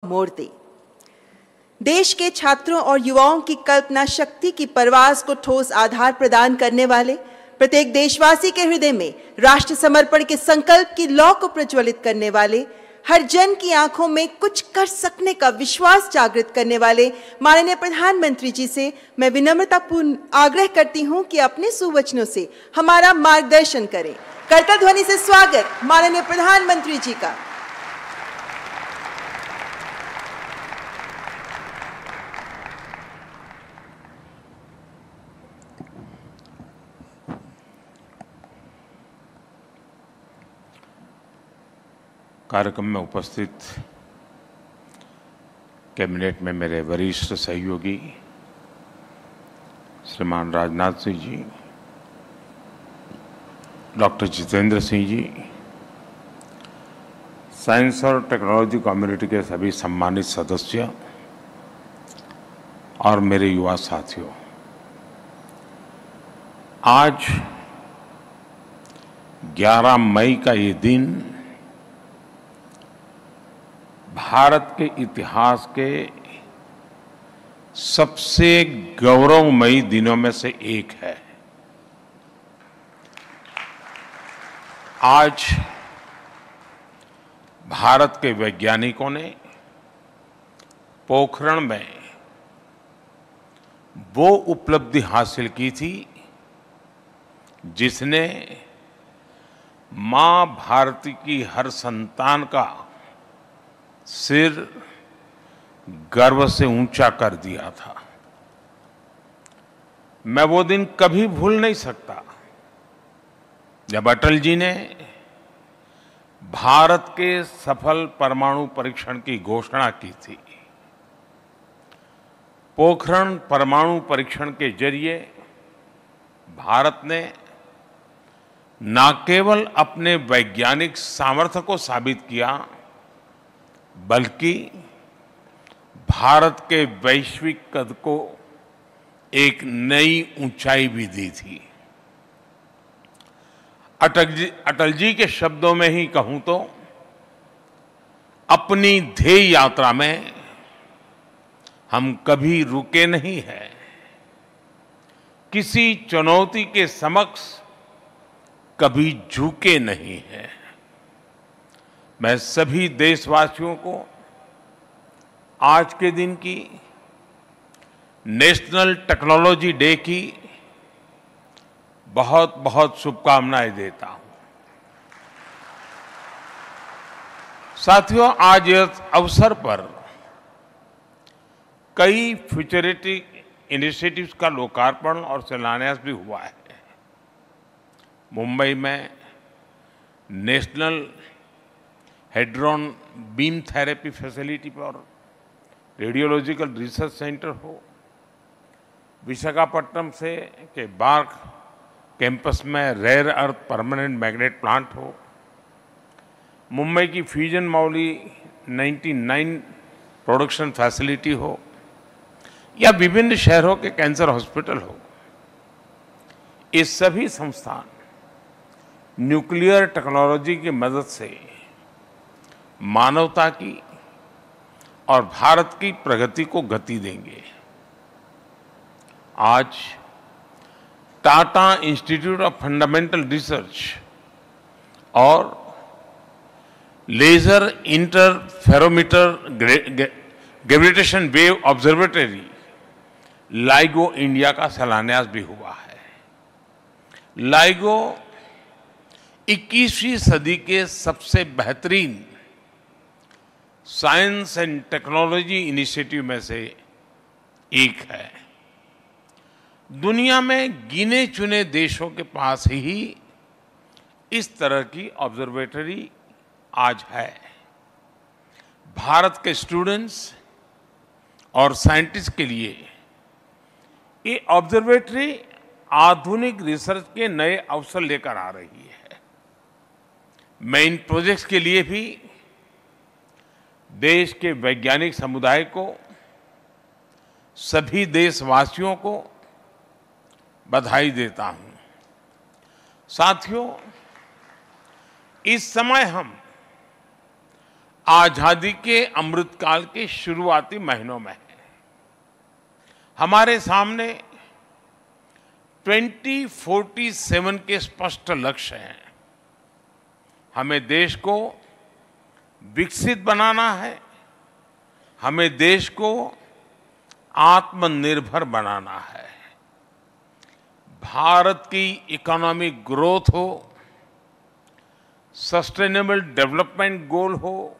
मोड़ दे। देश के छात्रों और युवाओं की कल्पना शक्ति की परवास को ठोस आधार प्रदान करने वाले, प्रत्येक देशवासी के हृदय में राष्ट्र समर्पण के संकल्प की लौ को प्रज्वलित करने वाले, हर जन की आंखों में कुछ कर सकने का विश्वास जागृत करने वाले माननीय प्रधानमंत्री जी से मैं विनम्रतापूर्ण आग्रह करती हूं कि अपने सुवचनों से हमारा मार्गदर्शन करें। करतल ध्वनि से स्वागत माननीय प्रधानमंत्री जी का। कार्यक्रम में उपस्थित कैबिनेट में मेरे वरिष्ठ सहयोगी श्रीमान राजनाथ सिंह जी, डॉक्टर जितेंद्र सिंह जी, साइंस और टेक्नोलॉजी कम्युनिटी के सभी सम्मानित सदस्य और मेरे युवा साथियों, आज 11 मई का ये दिन भारत के इतिहास के सबसे गौरवमयी दिनों में से एक है। आज भारत के वैज्ञानिकों ने पोखरण में वो उपलब्धि हासिल की थी जिसने मां भारती की हर संतान का सिर गर्व से ऊंचा कर दिया था। मैं वो दिन कभी भूल नहीं सकता जब अटल जी ने भारत के सफल परमाणु परीक्षण की घोषणा की थी। पोखरण परमाणु परीक्षण के जरिए भारत ने न केवल अपने वैज्ञानिक सामर्थ्य को साबित किया, बल्कि भारत के वैश्विक कद को एक नई ऊंचाई भी दी थी। अटल जी के शब्दों में ही कहूं तो अपनी ध्येय यात्रा में हम कभी रुके नहीं हैं, किसी चुनौती के समक्ष कभी झुके नहीं हैं। मैं सभी देशवासियों को आज के दिन की नेशनल टेक्नोलॉजी डे की बहुत बहुत शुभकामनाएं देता हूं। साथियों, आज इस अवसर पर कई फ्यूचरिस्टिक इनिशिएटिव्स का लोकार्पण और शिलान्यास भी हुआ है। मुंबई में national hadron beam therapy facility पर रेडियोलॉजिकल रिसर्च सेंटर हो, विशाखापट्टनम से के बार्क कैंपस में rare earth permanent magnet plant हो, मुंबई की फ्यूजन मौली 99 प्रोडक्शन फैसिलिटी हो, या विभिन्न शहरों के कैंसर हॉस्पिटल हो, ये सभी संस्थान न्यूक्लियर टेक्नोलॉजी की मदद से मानवता की और भारत की प्रगति को गति देंगे। आज Tata institute of fundamental research और laser interferometer gravitation wave observatory LIGO India का शिलान्यास भी हुआ है। लाइगो 21वीं सदी के सबसे बेहतरीन साइंस एंड टेक्नोलॉजी इनिशिएटिव में से एक है। दुनिया में गिने चुने देशों के पास ही इस तरह की ऑब्जर्वेटरी आज है। भारत के स्टूडेंट्स और साइंटिस्ट के लिए ये ऑब्जर्वेटरी आधुनिक रिसर्च के नए अवसर लेकर आ रही है। मैं इन प्रोजेक्ट्स के लिए भी देश के वैज्ञानिक समुदाय को, सभी देशवासियों को बधाई देता हूं। साथियों, इस समय हम आजादी के अमृतकाल के शुरुआती महीनों में है। हमारे सामने 2047 के स्पष्ट लक्ष्य हैं। हमें देश को विकसित बनाना है, हमें देश को आत्मनिर्भर बनाना है। भारत की इकोनॉमिक ग्रोथ हो, सस्टेनेबल डेवलपमेंट गोल हो,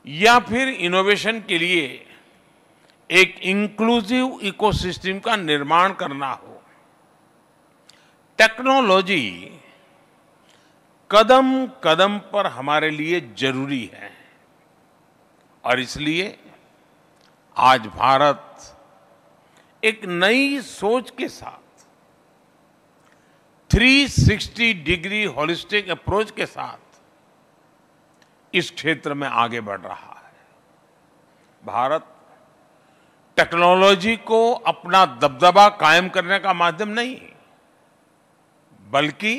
या फिर इनोवेशन के लिए एक इंक्लूसिव इकोसिस्टम का निर्माण करना हो, टेक्नोलॉजी कदम कदम पर हमारे लिए जरूरी है। और इसलिए आज भारत एक नई सोच के साथ 360 डिग्री होलिस्टिक अप्रोच के साथ इस क्षेत्र में आगे बढ़ रहा है। भारत टेक्नोलॉजी को अपना दबदबा कायम करने का माध्यम नहीं, बल्कि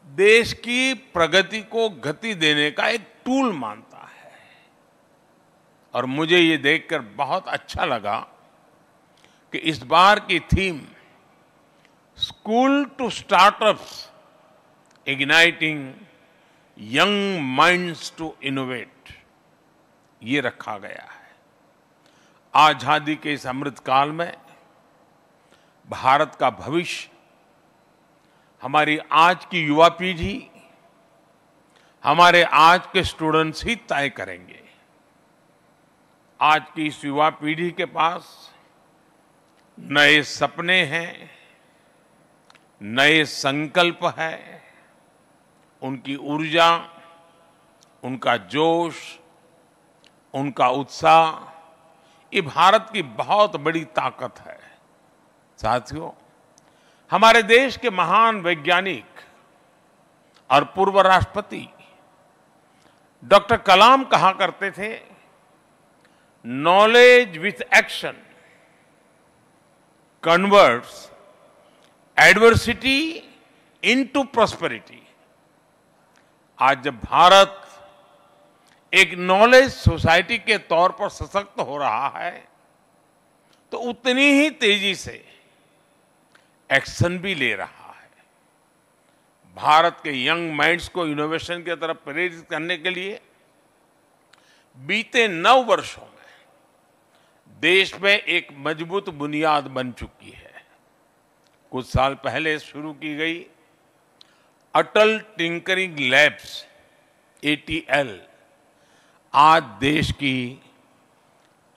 देश की प्रगति को गति देने का एक टूल मानता है। और मुझे ये देखकर बहुत अच्छा लगा कि इस बार की theme school to startups igniting young minds to innovate ये रखा गया है। आजादी के इस अमृतकाल में भारत का भविष्य हमारी आज की युवा पीढ़ी, हमारे आज के स्टूडेंट्स ही तय करेंगे। आज की इस युवा पीढ़ी के पास नए सपने हैं, नए संकल्प है, उनकी ऊर्जा, उनका जोश, उनका उत्साह ये भारत की बहुत बड़ी ताकत है। साथियों, हमारे देश के महान वैज्ञानिक और पूर्व राष्ट्रपति डॉक्टर कलाम कहा करते थे, knowledge with action converts adversity into prosperity. आज जब भारत एक नॉलेज सोसाइटी के तौर पर सशक्त हो रहा है, तो उतनी ही तेजी से एक्शन भी ले रहा है। भारत के यंग माइंड्स को इनोवेशन की तरफ प्रेरित करने के लिए बीते 9 वर्षों में देश में एक मजबूत बुनियाद बन चुकी है। कुछ साल पहले शुरू की गई अटल टिंकरिंग लैब्स ATL आज देश की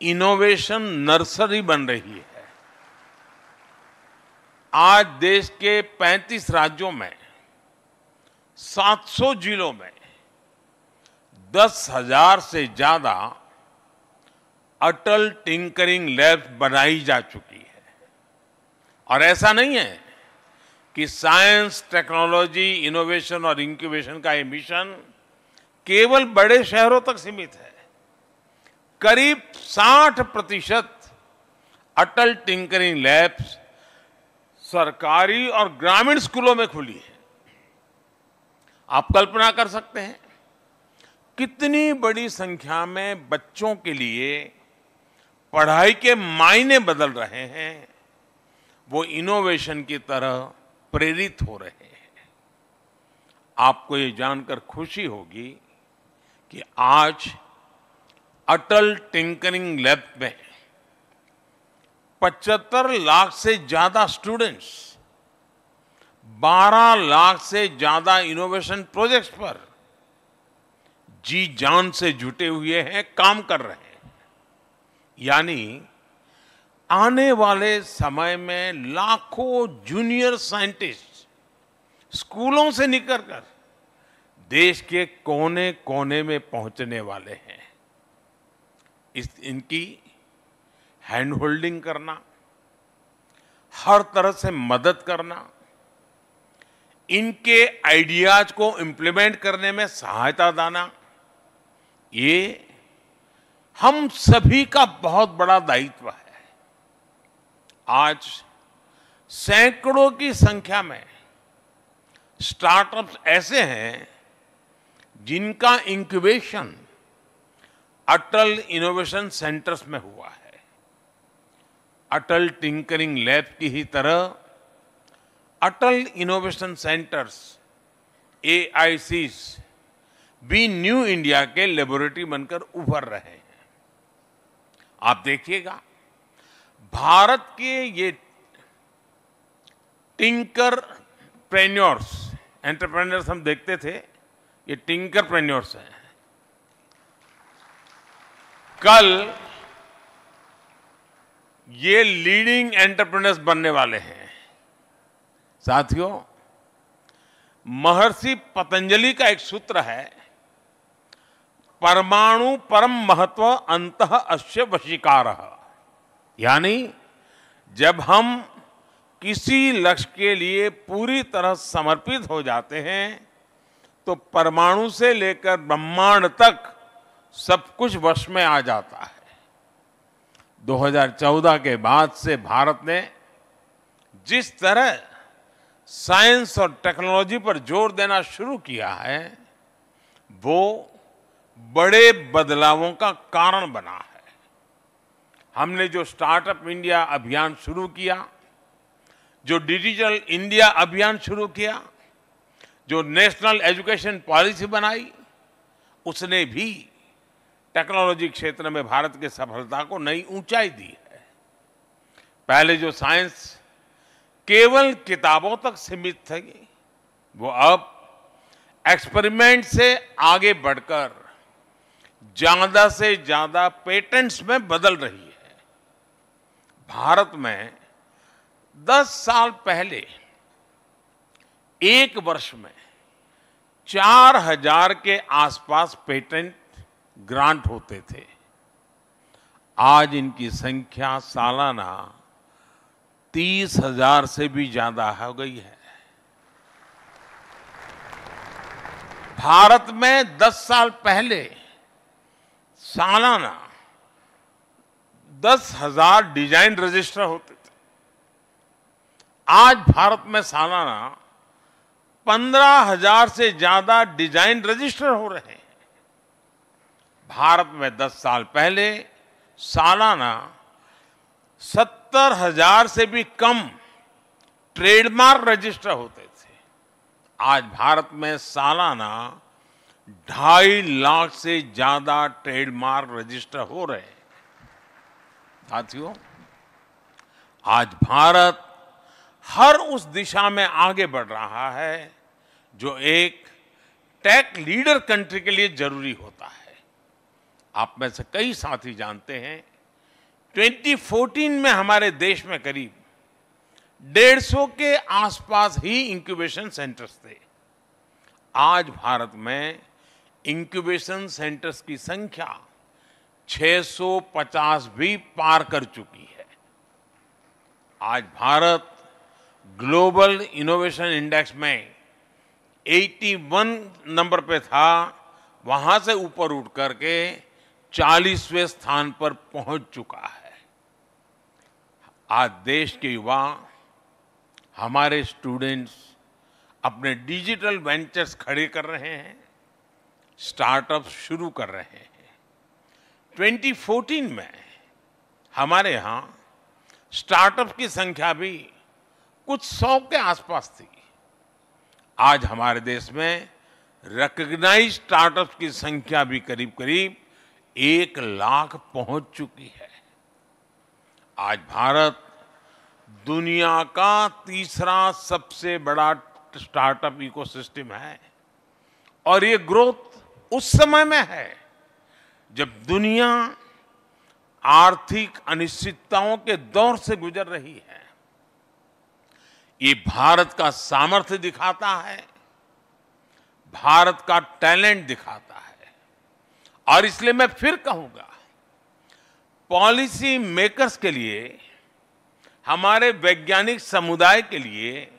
इनोवेशन नर्सरी बन रही है। आज देश के 35 राज्यों में 700 जिलों में 10,000 से ज्यादा अटल टिंकरिंग लैब्स बनाई जा चुकी है। और ऐसा नहीं है कि साइंस, टेक्नोलॉजी, इनोवेशन और इंक्यूबेशन का ये मिशन केवल बड़े शहरों तक सीमित है। करीब 60% अटल टिंकरिंग लैब्स सरकारी और ग्रामीण स्कूलों में खुली है। आप कल्पना कर सकते हैं कितनी बड़ी संख्या में बच्चों के लिए पढ़ाई के मायने बदल रहे हैं, वो इनोवेशन की तरह प्रेरित हो रहे हैं। आपको ये जानकर खुशी होगी कि आज अटल टिंकरिंग लैब में 75 लाख से ज्यादा स्टूडेंट्स 12 लाख से ज्यादा इनोवेशन प्रोजेक्ट्स पर जी जान से जुटे हुए हैं, काम कर रहे हैं। यानी आने वाले समय में लाखों जूनियर साइंटिस्ट स्कूलों से निकलकर देश के कोने कोने में पहुंचने वाले हैं। इनकी हैंड होल्डिंग करना, हर तरह से मदद करना, इनके आइडियाज को इम्प्लीमेंट करने में सहायता देना, ये हम सभी का बहुत बड़ा दायित्व है। आज सैकड़ों की संख्या में स्टार्टअप्स ऐसे हैं जिनका इंक्यूबेशन अटल इनोवेशन सेंटर्स में हुआ है। अटल टिंकरिंग लैब की ही तरह अटल इनोवेशन सेंटर्स AICs भी न्यू इंडिया के लेबोरेटरी बनकर उभर रहे हैं। आप देखिएगा, भारत के ये टिंकरप्रेन्योर्स, एंटरप्रेन्योर्स हम देखते थे, ये टिंकरप्रेन्योर्स हैं। कल ये लीडिंग एंटरप्रेन्योर्स बनने वाले हैं। साथियों, महर्षि पतंजलि का एक सूत्र है, परमाणु परम महत्व अंतः अस्य वशीकारः। यानी जब हम किसी लक्ष्य के लिए पूरी तरह समर्पित हो जाते हैं तो परमाणु से लेकर ब्रह्मांड तक सब कुछ वश में आ जाता है। 2014 के बाद से भारत ने जिस तरह साइंस और टेक्नोलॉजी पर जोर देना शुरू किया है, वो बड़े बदलावों का कारण बना है। हमने जो स्टार्टअप इंडिया अभियान शुरू किया, जो डिजिटल इंडिया अभियान शुरू किया, जो नेशनल एजुकेशन पॉलिसी बनाई, उसने भी टेक्नोलॉजी क्षेत्र में भारत की सफलता को नई ऊंचाई दी है। पहले जो साइंस केवल किताबों तक सीमित थी, वो अब एक्सपेरिमेंट से आगे बढ़कर ज्यादा से ज्यादा पेटेंट्स में बदल रही है। भारत में 10 साल पहले एक वर्ष में 4000 के आसपास पेटेंट ग्रांट होते थे। आज इनकी संख्या सालाना 30,000 से भी ज्यादा हो गई है। भारत में 10 साल पहले सालाना 10,000 डिजाइन रजिस्टर होते थे। आज भारत में सालाना 15,000 से ज्यादा डिजाइन रजिस्टर हो रहे हैं। भारत में 10 साल पहले सालाना 70,000 से भी कम ट्रेडमार्क रजिस्टर होते थे। आज भारत में सालाना 2.5 लाख से ज्यादा ट्रेडमार्क रजिस्टर हो रहे हैं। साथियों, आज भारत हर उस दिशा में आगे बढ़ रहा है जो एक टेक लीडर कंट्री के लिए जरूरी होता है। आप में से कई साथी जानते हैं, 2014 में हमारे देश में करीब 150 के आसपास ही इंक्यूबेशन सेंटर्स थे। आज भारत में इंक्यूबेशन सेंटर्स की संख्या 650 भी पार कर चुकी है। आज भारत ग्लोबल इनोवेशन इंडेक्स में 81 नंबर पे था, वहां से ऊपर उठ करके 40वें स्थान पर पहुंच चुका है। आज देश के युवा, हमारे स्टूडेंट्स अपने डिजिटल वेंचर्स खड़े कर रहे हैं, स्टार्टअप शुरू कर रहे हैं। 2014 में हमारे यहाँ स्टार्टअप की संख्या भी कुछ 100 के आसपास थी। आज हमारे देश में रिकॉग्नाइज्ड स्टार्टअप की संख्या भी करीब करीब 1 लाख पहुंच चुकी है। आज भारत दुनिया का तीसरा सबसे बड़ा स्टार्टअप इकोसिस्टम है और ये ग्रोथ उस समय में है जब दुनिया आर्थिक अनिश्चितताओं के दौर से गुजर रही है। ये भारत का सामर्थ्य दिखाता है, भारत का टैलेंट दिखाता है। और इसलिए मैं फिर कहूंगा, पॉलिसी मेकर्स के लिए, हमारे वैज्ञानिक समुदाय के लिए,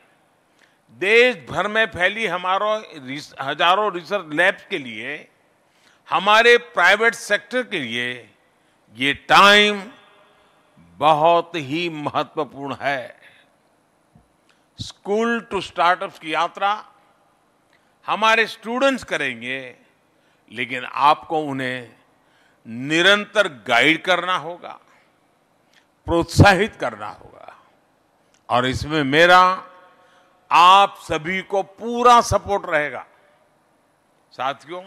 देश भर में फैली हजारों रिसर्च लैब्स के लिए, हमारे प्राइवेट सेक्टर के लिए ये टाइम बहुत ही महत्वपूर्ण है। स्कूल टू स्टार्टअप्स की यात्रा हमारे स्टूडेंट्स करेंगे, लेकिन आपको उन्हें निरंतर गाइड करना होगा, प्रोत्साहित करना होगा। और इसमें मेरा आप सभी को पूरा सपोर्ट रहेगा। साथियों,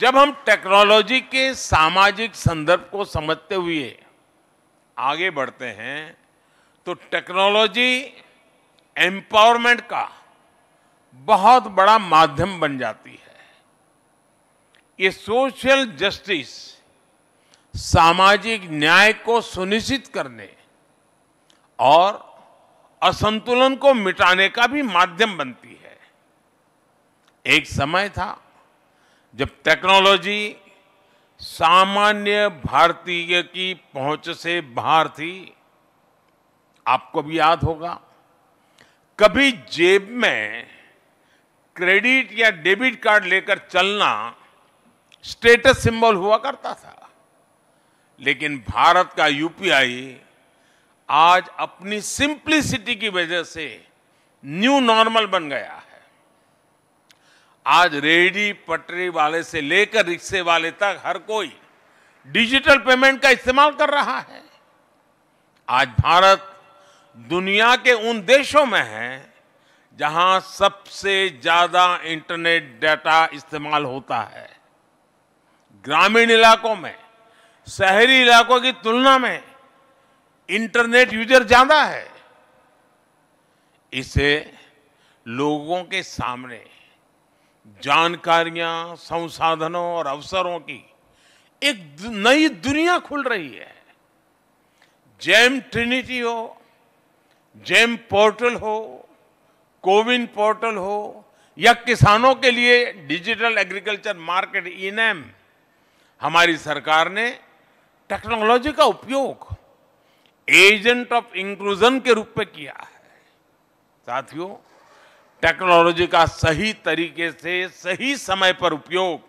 जब हम टेक्नोलॉजी के सामाजिक संदर्भ को समझते हुए आगे बढ़ते हैं, तो टेक्नोलॉजी एम्पावरमेंट का बहुत बड़ा माध्यम बन जाती है। ये सोशल जस्टिस, सामाजिक न्याय को सुनिश्चित करने और असंतुलन को मिटाने का भी माध्यम बनती है। एक समय था जब टेक्नोलॉजी सामान्य भारतीय की पहुंच से बाहर थी। आपको भी याद होगा, कभी जेब में क्रेडिट या डेबिट कार्ड लेकर चलना स्टेटस सिंबल हुआ करता था। लेकिन भारत का यूपीआई आज अपनी सिंप्लिसिटी की वजह से न्यू नॉर्मल बन गया है। आज रेहड़ी पटरी वाले से लेकर रिक्शे वाले तक हर कोई डिजिटल पेमेंट का इस्तेमाल कर रहा है। आज भारत दुनिया के उन देशों में है जहां सबसे ज्यादा इंटरनेट डाटा इस्तेमाल होता है। ग्रामीण इलाकों में शहरी इलाकों की तुलना में इंटरनेट यूजर ज्यादा है। इससे लोगों के सामने जानकारियां, संसाधनों और अवसरों की एक नई दुनिया खुल रही है। जेम ट्रिनिटी हो, जेम पोर्टल हो, कोविन पोर्टल हो या किसानों के लिए डिजिटल एग्रीकल्चर मार्केट इनैम, हमारी सरकार ने टेक्नोलॉजी का उपयोग एजेंट ऑफ इंक्लूजन के रूप में किया है। साथियों, टेक्नोलॉजी का सही तरीके से सही समय पर उपयोग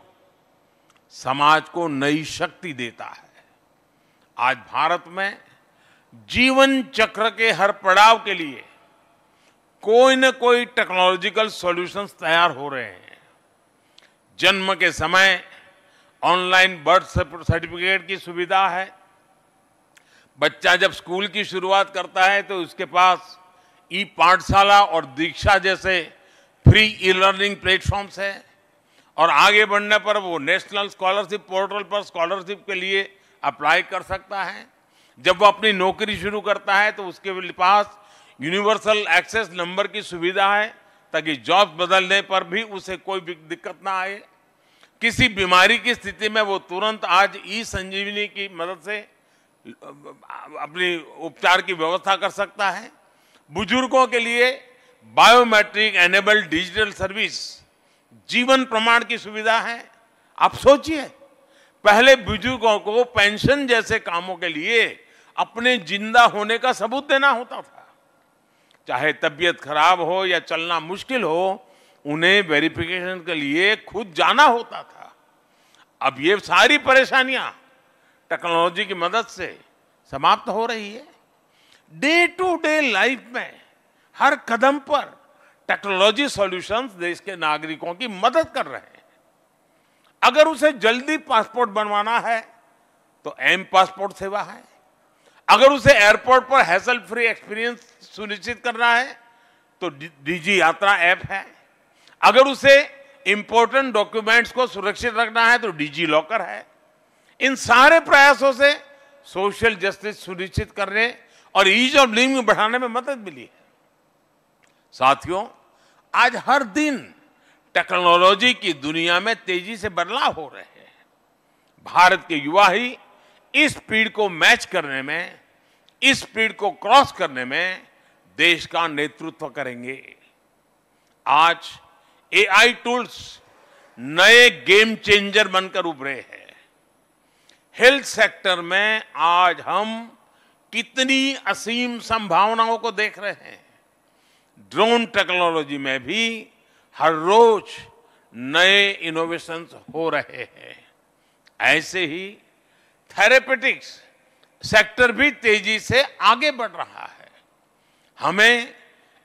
समाज को नई शक्ति देता है। आज भारत में जीवन चक्र के हर पड़ाव के लिए कोई न कोई टेक्नोलॉजिकल सॉल्यूशंस तैयार हो रहे हैं। जन्म के समय ऑनलाइन बर्थ सर्टिफिकेट की सुविधा है। बच्चा जब स्कूल की शुरुआत करता है तो उसके पास ई पाठशाला और दीक्षा जैसे फ्री ई लर्निंग प्लेटफॉर्म्स है। और आगे बढ़ने पर वो नेशनल स्कॉलरशिप पोर्टल पर स्कॉलरशिप के लिए अप्लाई कर सकता है। जब वो अपनी नौकरी शुरू करता है तो उसके पास यूनिवर्सल एक्सेस नंबर की सुविधा है, ताकि जॉब बदलने पर भी उसे कोई दिक्कत ना आए। किसी बीमारी की स्थिति में वो तुरंत आज ई संजीवनी की मदद से अपनी उपचार की व्यवस्था कर सकता है। बुजुर्गों के लिए बायोमेट्रिक एनेबल्ड डिजिटल सर्विस, जीवन प्रमाण की सुविधा है। आप सोचिए, पहले बुजुर्गों को पेंशन जैसे कामों के लिए अपने जिंदा होने का सबूत देना होता था। चाहे तबीयत खराब हो या चलना मुश्किल हो, उन्हें वेरिफिकेशन के लिए खुद जाना होता था। अब ये सारी परेशानियां टेक्नोलॉजी की मदद से समाप्त हो रही है। डे टू डे लाइफ में हर कदम पर टेक्नोलॉजी सॉल्यूशंस देश के नागरिकों की मदद कर रहे हैं। अगर उसे जल्दी पासपोर्ट बनवाना है तो एम पासपोर्ट सेवा है। अगर उसे एयरपोर्ट पर हैसल फ्री एक्सपीरियंस सुनिश्चित करना है तो डीजी यात्रा ऐप है। अगर उसे इंपॉर्टेंट डॉक्यूमेंट्स को सुरक्षित रखना है तो डीजी लॉकर है। इन सारे प्रयासों से सोशल जस्टिस सुनिश्चित करने और ईज ऑफ लिविंग बढ़ाने में मदद मिली है। साथियों, आज हर दिन टेक्नोलॉजी की दुनिया में तेजी से बदलाव हो रहे हैं। भारत के युवा ही इस स्पीड को मैच करने में, इस स्पीड को क्रॉस करने में देश का नेतृत्व करेंगे। आज एआई टूल्स नए गेम चेंजर बनकर उभरे हैं। हेल्थ सेक्टर में आज हम कितनी असीम संभावनाओं को देख रहे हैं। ड्रोन टेक्नोलॉजी में भी हर रोज नए इनोवेशंस हो रहे हैं। ऐसे ही थेरेपेटिक्स सेक्टर भी तेजी से आगे बढ़ रहा है। हमें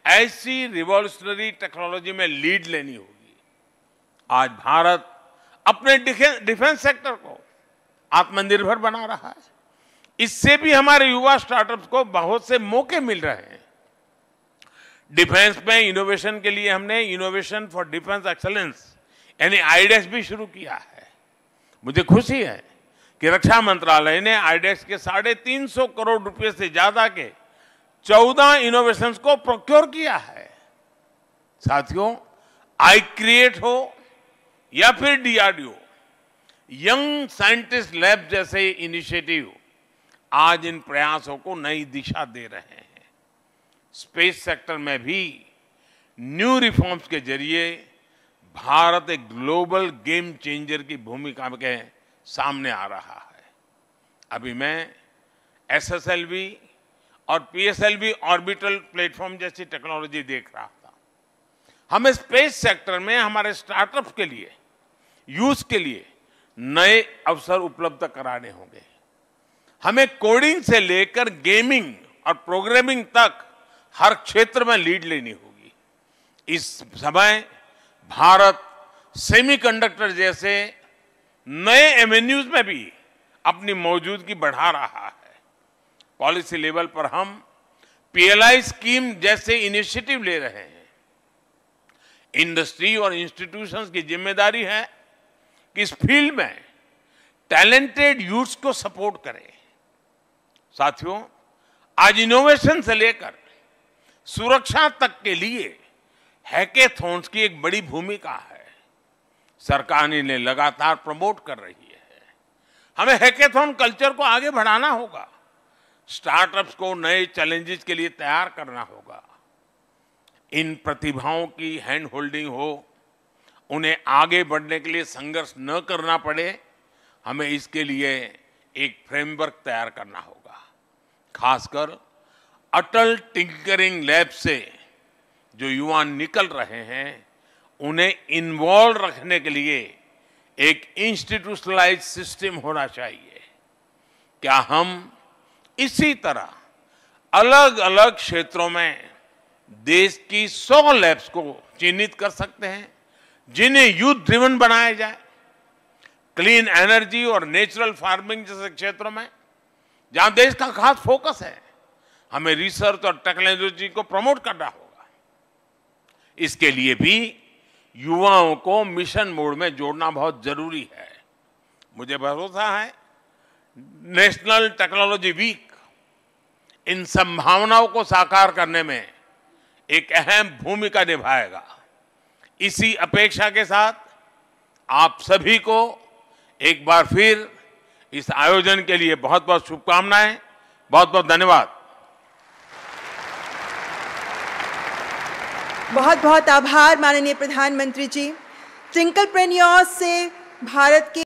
ऐसी रिवॉल्यूशनरी टेक्नोलॉजी में लीड लेनी होगी। आज भारत अपने डिफेंस सेक्टर को आत्मनिर्भर बना रहा है। इससे भी हमारे युवा स्टार्टअप्स को बहुत से मौके मिल रहे हैं। डिफेंस में इनोवेशन के लिए हमने इनोवेशन फॉर डिफेंस एक्सीलेंस यानी आईडेक्स भी शुरू किया है। मुझे खुशी है कि रक्षा मंत्रालय ने आईडेक्स के 350 करोड़ रुपए से ज्यादा के 14 इनोवेशंस को प्रोक्योर किया है। साथियों, आई क्रिएट हो या फिर डीआरडीओ, यंग साइंटिस्ट लैब जैसे इनिशिएटिव आज इन प्रयासों को नई दिशा दे रहे हैं। स्पेस सेक्टर में भी न्यू रिफॉर्म्स के जरिए भारत एक ग्लोबल गेम चेंजर की भूमिका के सामने आ रहा है। अभी मैं एसएसएलवी और पीएसएलवी ऑर्बिटल प्लेटफॉर्म जैसी टेक्नोलॉजी देख रहा था। हमें स्पेस सेक्टर में हमारे स्टार्टअप के लिए, यूज के लिए नए अवसर उपलब्ध कराने होंगे। हमें कोडिंग से लेकर गेमिंग और प्रोग्रामिंग तक हर क्षेत्र में लीड लेनी होगी। इस समय भारत सेमीकंडक्टर जैसे नए एवेन्यूज में भी अपनी मौजूदगी बढ़ा रहा है। पॉलिसी लेवल पर हम पीएलआई स्कीम जैसे इनिशिएटिव ले रहे हैं। इंडस्ट्री और इंस्टीट्यूशंस की जिम्मेदारी है कि इस फील्ड में टैलेंटेड यूथ्स को सपोर्ट करें। साथियों, आज इनोवेशन से लेकर सुरक्षा तक के लिए हैकेथॉन्स की एक बड़ी भूमिका है। सरकार इन्हें लगातार प्रमोट कर रही है। हमें हैकेथॉन कल्चर को आगे बढ़ाना होगा। स्टार्टअप्स को नए चैलेंजेस के लिए तैयार करना होगा। इन प्रतिभाओं की हैंड होल्डिंग हो, उन्हें आगे बढ़ने के लिए संघर्ष न करना पड़े, हमें इसके लिए एक फ्रेमवर्क तैयार करना होगा। खासकर अटल टिंकरिंग लैब से जो युवा निकल रहे हैं, उन्हें इन्वॉल्व रखने के लिए एक इंस्टीट्यूशनलाइज्ड सिस्टम होना चाहिए। क्या हम इसी तरह अलग अलग क्षेत्रों में देश की 100 लैब्स को चिन्हित कर सकते हैं जिन्हें यूथ ड्रिवन बनाया जाए? क्लीन एनर्जी और नेचुरल फार्मिंग जैसे क्षेत्रों में जहां देश का खास फोकस है, हमें रिसर्च और टेक्नोलॉजी को प्रमोट करना होगा। इसके लिए भी युवाओं को मिशन मोड में जोड़ना बहुत जरूरी है। मुझे भरोसा है नेशनल टेक्नोलॉजी वीक इन संभावनाओं को साकार करने में एक अहम भूमिका निभाएगा। इसी अपेक्षा के साथ आप सभी को एक बार फिर इस आयोजन के लिए बहुत बहुत शुभकामनाएं। बहुत बहुत धन्यवाद। बहुत बहुत आभार माननीय प्रधानमंत्री जी। ट्विंकलप्रेन्योर्स से भारत के